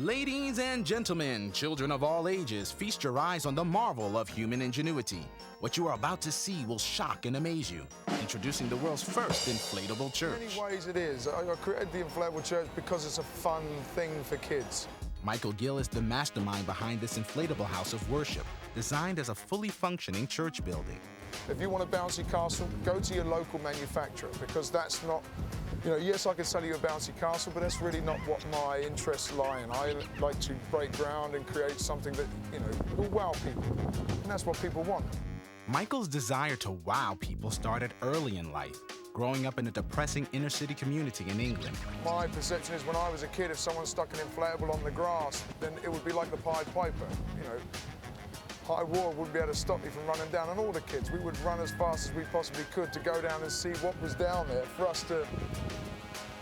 Ladies and gentlemen, children of all ages, feast your eyes on the marvel of human ingenuity. What you are about to see will shock and amaze you. Introducing the world's first inflatable church. In many ways it is. I created the inflatable church because it's a fun thing for kids. Michael Gill is the mastermind behind this inflatable house of worship, designed as a fully functioning church building. If you want a bouncy castle, go to your local manufacturer, because that's not, yes, I can sell you a bouncy castle, but that's really not what my interests lie in. I like to break ground and create something that, will wow people. And that's what people want. Michael's desire to wow people started early in life, growing up in a depressing inner-city community in England. My perception is when I was a kid, if someone stuck an inflatable on the grass, then it would be like the Pied Piper, High war wouldn't be able to stop me from running down, and all the kids, we would run as fast as we possibly could to go down and see what was down there for us to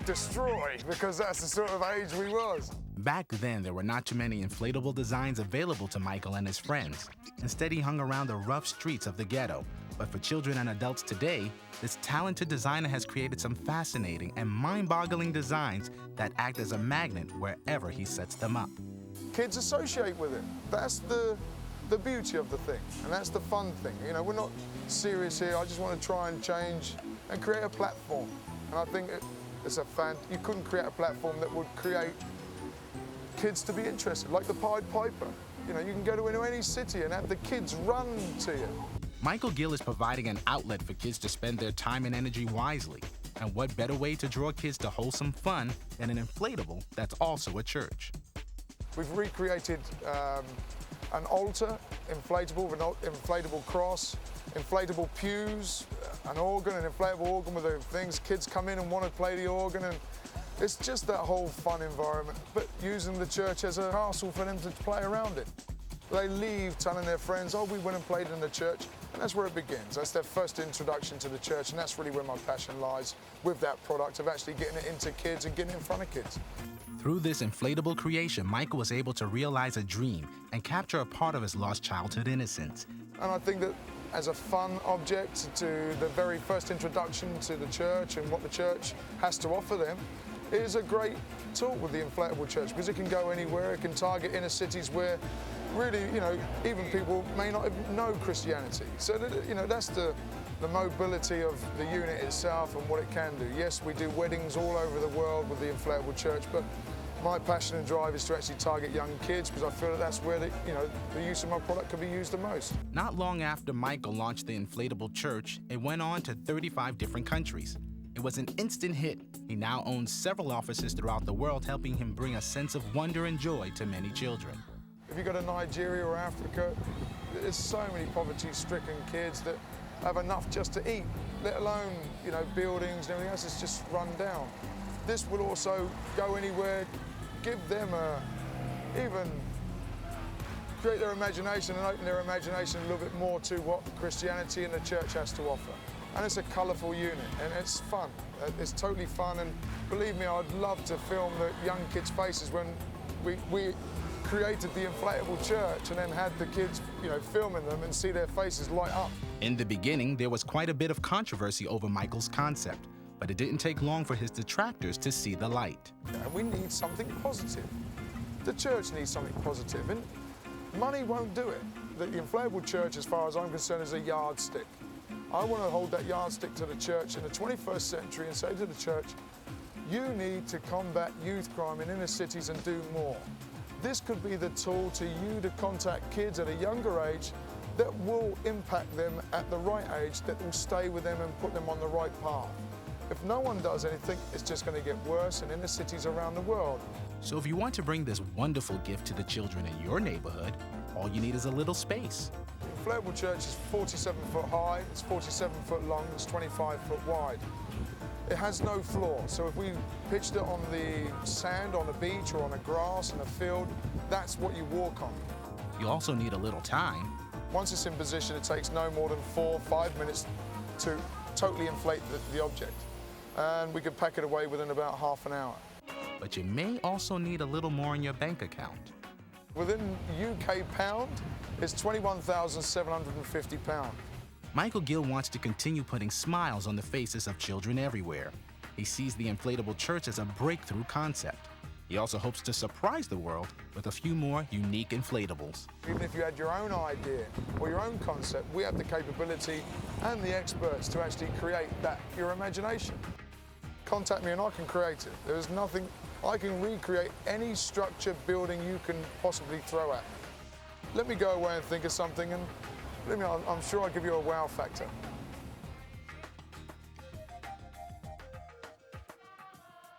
destroy, because that's the sort of age we was. Back then, there were not too many inflatable designs available to Michael and his friends. Instead, he hung around the rough streets of the ghetto. But for children and adults today, this talented designer has created some fascinating and mind-boggling designs that act as a magnet wherever he sets them up. Kids associate with it. That's the beauty of the thing, and that's the fun thing. We're not serious here. I just want to try and change and create a platform. And I think you couldn't create a platform that would create kids to be interested, like the Pied Piper. You can go to any city and have the kids run to you. Michael Gill is providing an outlet for kids to spend their time and energy wisely. And what better way to draw kids to wholesome fun than an inflatable that's also a church? We've recreated an altar, inflatable, with an inflatable cross, inflatable pews, an organ, an inflatable organ with the things. Kids come in and want to play the organ, and it's just that whole fun environment, but using the church as a castle for them to play around it. They leave telling their friends, oh, we went and played in the church, and that's where it begins. That's their first introduction to the church, and that's really where my passion lies with that product, of actually getting it into kids and getting it in front of kids. Through this inflatable creation, Michael was able to realize a dream and capture a part of his lost childhood innocence. And I think that as a fun object to the very first introduction to the church and what the church has to offer them, it is a great tool with the inflatable church, because it can go anywhere. It can target inner cities where really, even people may not even know Christianity. So, that's the mobility of the unit itself and what it can do. Yes, we do weddings all over the world with the inflatable church, but my passion and drive is to actually target young kids, because I feel that that's where the use of my product can be used the most. Not long after Michael launched the inflatable church, it went on to 35 different countries. It was an instant hit. He now owns several offices throughout the world, helping him bring a sense of wonder and joy to many children. If you go to Nigeria or Africa, there's so many poverty-stricken kids that have enough just to eat, let alone, buildings and everything else. It's just run down. This will also go anywhere, give them even create their imagination and open their imagination a little bit more to what Christianity and the church has to offer. And it's a colourful unit, and it's fun. It's totally fun, and believe me, I'd love to film the young kids' faces when we created the inflatable church and then had the kids, filming them and see their faces light up. In the beginning, there was quite a bit of controversy over Michael's concept, but it didn't take long for his detractors to see the light. And we need something positive. The church needs something positive, and money won't do it. The inflatable church, as far as I'm concerned, is a yardstick. I want to hold that yardstick to the church in the 21st century and say to the church, you need to combat youth crime in inner cities and do more. This could be the tool to you to contact kids at a younger age that will impact them at the right age, that will stay with them and put them on the right path. If no one does anything, it's just going to get worse in inner cities around the world. So if you want to bring this wonderful gift to the children in your neighborhood, all you need is a little space. The inflatable church is 47 foot high, it's 47 foot long, it's 25 foot wide. It has no floor, so if we pitched it on the sand, on a beach, or on a grass in a field, that's what you walk on. You also need a little time. Once it's in position, it takes no more than 4 or 5 minutes to totally inflate the object. And we can pack it away within about half an hour. But you may also need a little more in your bank account. Within UK pound, it's £21,750. Michael Gill wants to continue putting smiles on the faces of children everywhere. He sees the inflatable church as a breakthrough concept. He also hopes to surprise the world with a few more unique inflatables. Even if you had your own idea or your own concept, we have the capability and the experts to actually create that, your imagination. Contact me and I can create it. There is nothing, I can recreate any structure, building you can possibly throw at me. Let me go away and think of something, and I'm sure I'll give you a wow factor.